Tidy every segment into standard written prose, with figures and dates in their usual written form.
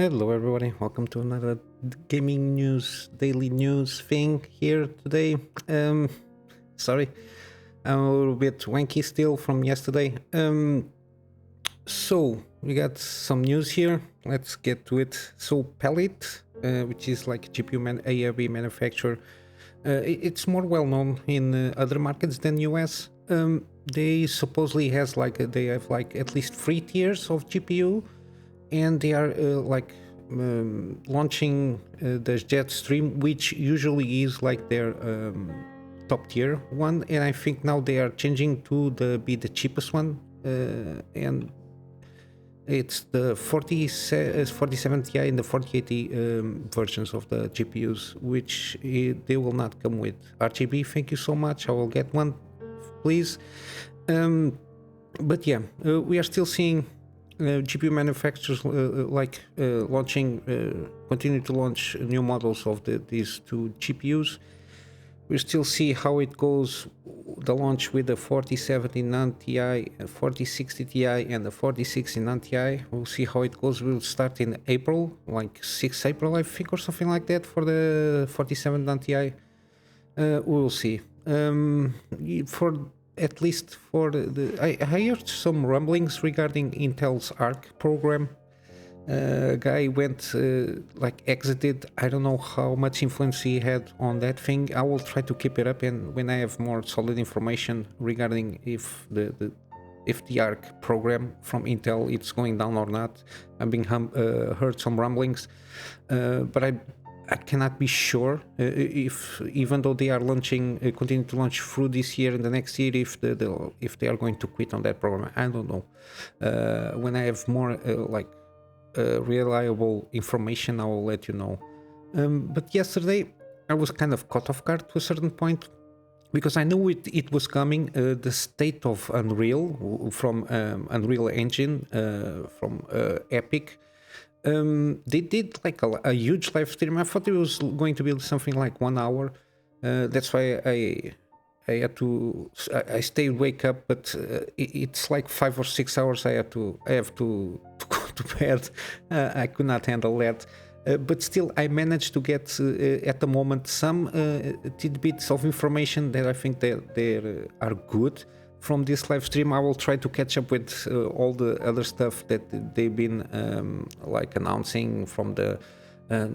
Hello everybody, welcome to another gaming news, daily news thing here today. Sorry, I'm a little bit wanky still from yesterday. So we got some news here, let's get to it. So Palit, which is like ARB manufacturer, it's more well known in other markets than US. They supposedly they have like at least 3 tiers of GPU, and they are launching the Jetstream, which usually is like their top tier one, and I think now they are changing to be the cheapest one, and it's the 47 Ti and the 4080 versions of the GPUs, which they will not come with RGB. Thank you so much. I will get one, please. But yeah, we are still seeing GPU manufacturers continue to launch new models of these two GPUs. We still see how it goes, the launch with the 4070 non-Ti, 4060 Ti and the 4060 non-Ti. We'll see how it goes. We'll start in April, like 6th April I think, or something like that, for the 47 non-Ti. We'll see. At least for I heard some rumblings regarding Intel's ARC program. Guy went exited. I don't know how much influence he had on that thing. I will try to keep it up, and when I have more solid information regarding if the ARC program from Intel it's going down or not. I've been heard some rumblings, but I cannot be sure if, even though they are continue to launch through this year and the next year, if they are going to quit on that program. I don't know. When I have more reliable information, I will let you know. But yesterday I was kind of caught off guard to a certain point, because I knew it was coming. The state of Unreal from Unreal Engine from Epic. They did like a huge live stream. I thought it was going to be something like 1 hour. That's why I stayed wake up, but it's like 5 or 6 hours. I have to go to bed. I could not handle that. But still, I managed to get at the moment some tidbits of information that I think they are good from this live stream. I will try to catch up with all the other stuff that they've been announcing from the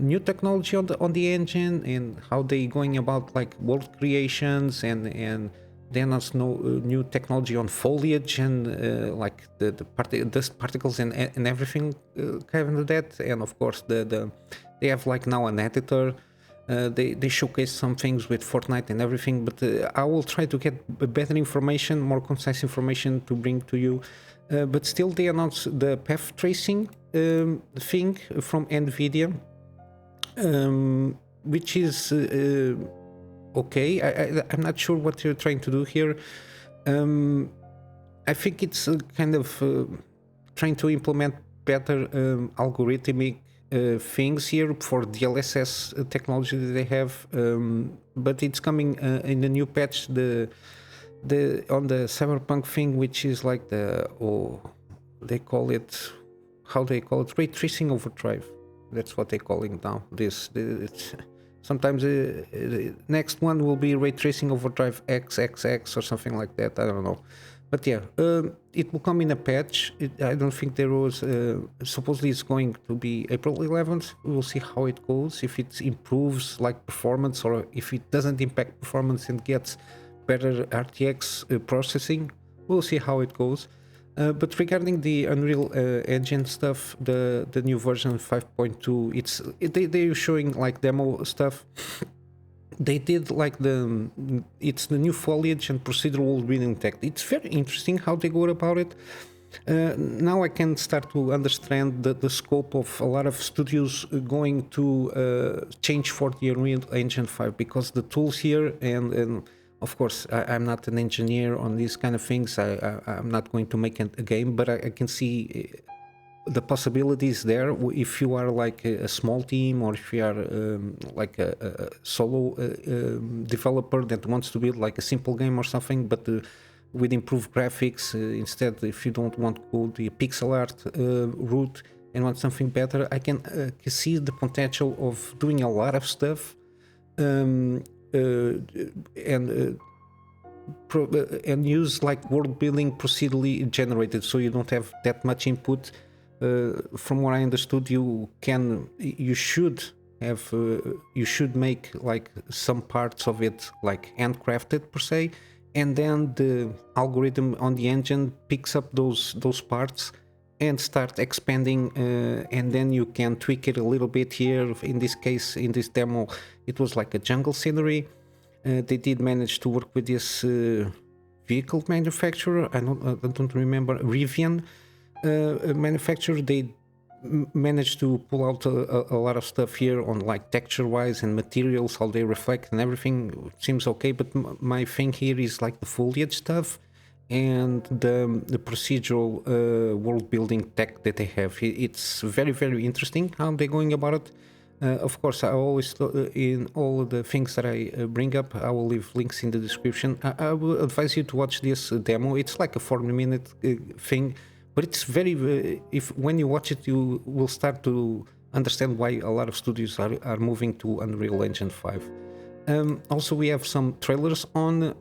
new technology on the engine, and how they going about like world creations, and they announced new technology on foliage and dust particles and everything kind of that. And of course they have like now an editor. They showcase some things with Fortnite and everything, but I will try to get better information, more concise information to bring to you. But still, they announced the path tracing thing from NVIDIA, which is okay. I'm not sure what you're trying to do here. I think it's kind of trying to implement better algorithmic things here for DLSS technology that they have, but it's coming in the new patch, on the Cyberpunk thing, which is like they call it ray tracing overdrive. That's what they're calling now. Sometimes the next one will be ray tracing overdrive XXX or something like that. I don't know. But yeah, it will come in a patch. I don't think there was... supposedly it's going to be April 11th. We will see how it goes, if it improves like performance, or if it doesn't impact performance and gets better RTX processing. We'll see how it goes. But regarding the Unreal Engine stuff, the new version 5.2, they're showing like demo stuff. They did like it's the new foliage and procedural reading tech. It's very interesting how they go about it. Now I can start to understand the scope of a lot of studios going to change for the Unreal Engine 5, because the tools here, and of course I'm not an engineer on these kind of things. I'm not going to make a game, but I can see the possibilities there if you are like a small team, or if you are like a solo developer that wants to build like a simple game or something, but with improved graphics. Instead, if you don't want to go the pixel art route, and want something better, I can see the potential of doing a lot of stuff, and use like world building procedurally generated, so you don't have that much input. From what I understood, you should make like some parts of it like handcrafted per se, and then the algorithm on the engine picks up those parts and start expanding, and then you can tweak it a little bit here. In this case, in this demo, it was like a jungle scenery. They did manage to work with this vehicle manufacturer. I don't remember, Rivian manufacturer. They managed to pull out a lot of stuff here on like texture wise and materials, how they reflect and everything seems okay. But my thing here is like the foliage stuff and the procedural world building tech that they have. It's very, very interesting how they're going about it. Of course, I always, in all of the things that I bring up, I will leave links in the description. I will advise you to watch this demo. It's like a 40-minute thing, but it's very, when you watch it, you will start to understand why a lot of studios are moving to Unreal Engine 5. Also, we have some trailers on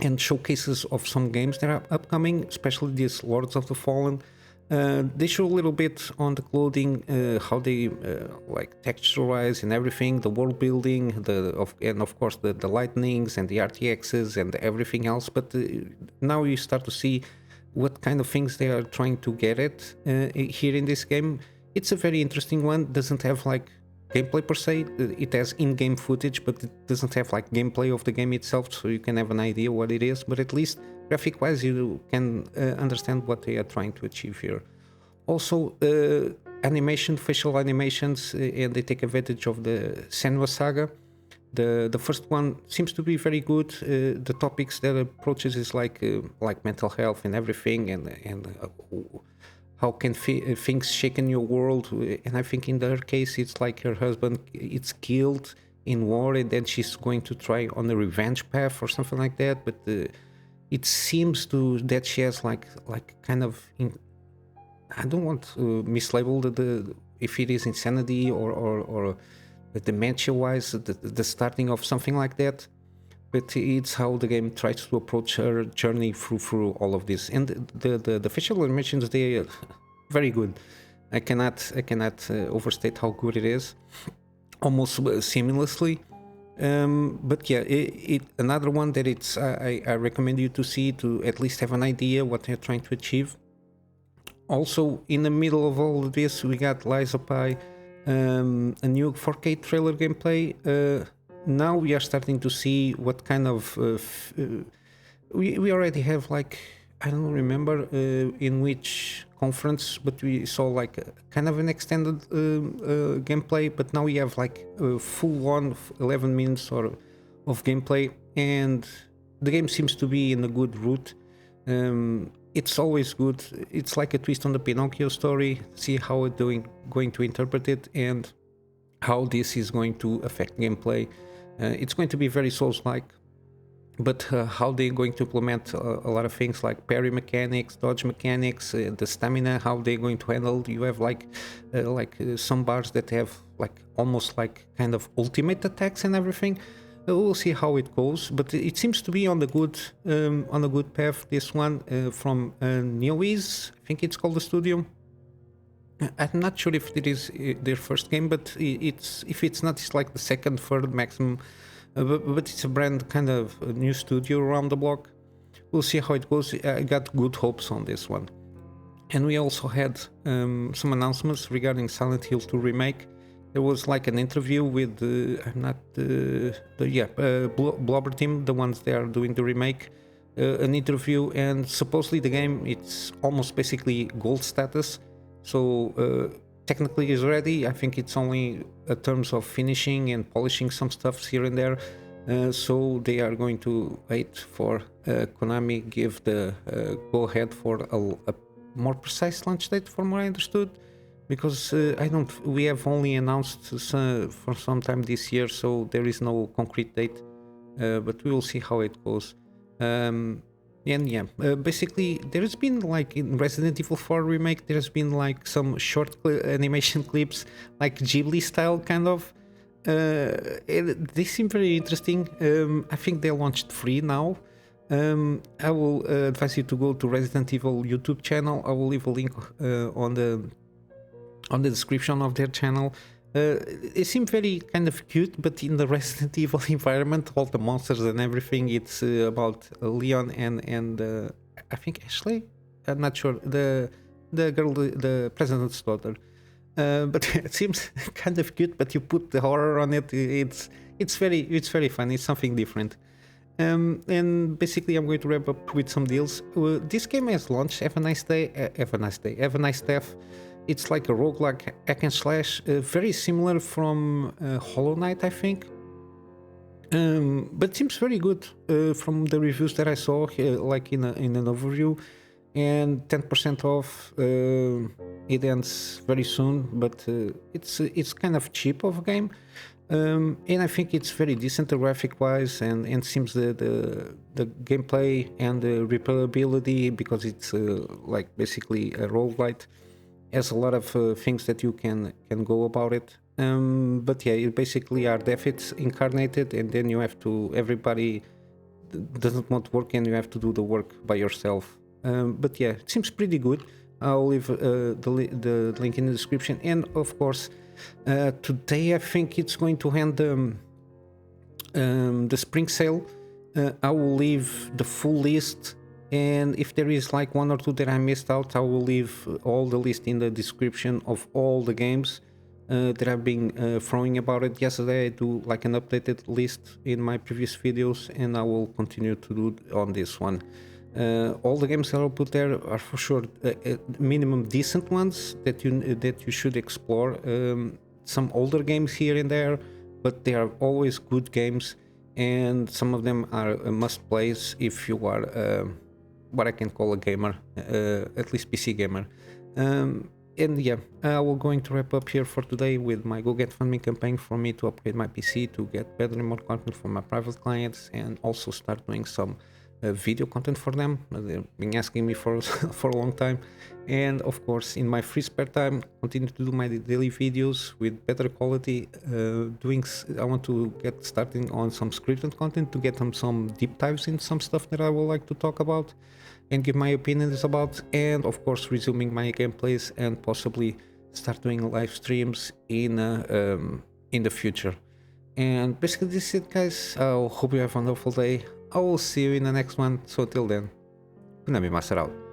and showcases of some games that are upcoming, especially this Lords of the Fallen. They show a little bit on the clothing, how they like texturize and everything, the world building, and of course the lightnings and the RTXs and everything else. But now you start to see what kind of things they are trying to get at here in this game. It's a very interesting one. Doesn't have like gameplay per se. It has in-game footage, but it doesn't have like gameplay of the game itself, so you can have an idea what it is. But at least graphic-wise, you can understand what they are trying to achieve here. Also, animation, facial animations, and they take advantage of the Senua Saga. The first one seems to be very good. The topics that approaches is like mental health and everything, and how can things shake in your world. And I think in her case, it's like her husband it's killed in war, and then she's going to try on a revenge path or something like that. But it seems that she has like kind of I don't want to mislabel if it is insanity or dementia-wise, the starting of something like that. But it's how the game tries to approach her journey through all of this. And the facial animations, they are very good. I cannot overstate how good it is, almost seamlessly. But yeah, another one that I recommend you to see, to at least have an idea what they're trying to achieve. Also, in the middle of all of this, we got Lies of Pi, a new 4K trailer gameplay. Now we are starting to see what kind of we already have, like, I don't remember in which conference, but we saw like kind of an extended gameplay. But now we have like full on 11 minutes of gameplay, and the game seems to be in a good route. It's always good. It's like a twist on the Pinocchio story. See how it's going to interpret it and how this is going to affect gameplay. It's going to be very Souls-like, but how they're going to implement a lot of things like parry mechanics, dodge mechanics, the stamina, how they're going to handle. You have like some bars that have like almost like kind of ultimate attacks and everything. We'll see how it goes, but it seems to be on the good path. This one from Neowiz, I think it's called the studio. I'm not sure if it is their first game, but if it's not, it's like the second, third maximum. But it's a brand kind of a new studio around the block. We'll see how it goes. I got good hopes on this one. And we also had some announcements regarding Silent Hill 2 Remake. There was like an interview with Blobber Team, the ones that are doing the remake, an interview, and supposedly the game, it's almost basically gold status. So technically is ready. I think it's only in terms of finishing and polishing some stuff here and there. So they are going to wait for Konami give the go ahead for a more precise launch date, from what I understood. Because we have only announced for some time this year, so there is no concrete date, but we will see how it goes. And yeah, basically there's been like in Resident Evil 4 remake, there's been like some short animation clips, like Ghibli style kind of. They seem very interesting. I think they launched free now. I will advise you to go to Resident Evil YouTube channel. I will leave a link on the description of their channel. It seemed very kind of cute, but in the Resident Evil environment, all the monsters and everything, it's about Leon and I think Ashley. I'm not sure, the girl, the president's daughter. But it seems kind of cute. But you put the horror on it, it's very fun. It's something different. And basically, I'm going to wrap up with some deals. This game has launched. Have a nice day. Have a nice day. Have a nice death. It's like a roguelike hack and slash, very similar from Hollow Knight, I think. But seems very good from the reviews that I saw, like in an overview. And 10% off. It ends very soon, but it's kind of cheap of a game. And I think it's very decent graphic wise, and seems the gameplay and the replayability, because it's like basically a roguelite, has a lot of things that you can go about it. But yeah, you basically are death incarnated, and then you have to, everybody doesn't want work and you have to do the work by yourself. But yeah, it seems pretty good. I'll leave the link in the description. And of course, today I think it's going to end the spring sale. I will leave the full list, and if there is like one or two that I missed out, I will leave all the list in the description of all the games that I've been throwing about it. Yesterday I do like an updated list in my previous videos, and I will continue to do on this one. All the games that I'll put there are for sure minimum decent ones that you should explore. Some older games here and there, but they are always good games, and some of them are must plays if you are what I can call a gamer, at least PC gamer. And yeah, I will going to wrap up here for today with my Go Get Funding campaign for me to upgrade my PC to get better and more content for my private clients, and also start doing some video content for them. They've been asking me for for a long time. And of course, in my free spare time, continue to do my daily videos with better quality. I want to get starting on some scripted content to get some deep dives in some stuff that I would like to talk about and give my opinions about. And of course, resuming my gameplays and possibly start doing live streams in the future. And basically this is it, guys. I hope you have a wonderful day. I will see you in the next one. So till then, Kunamy Master out.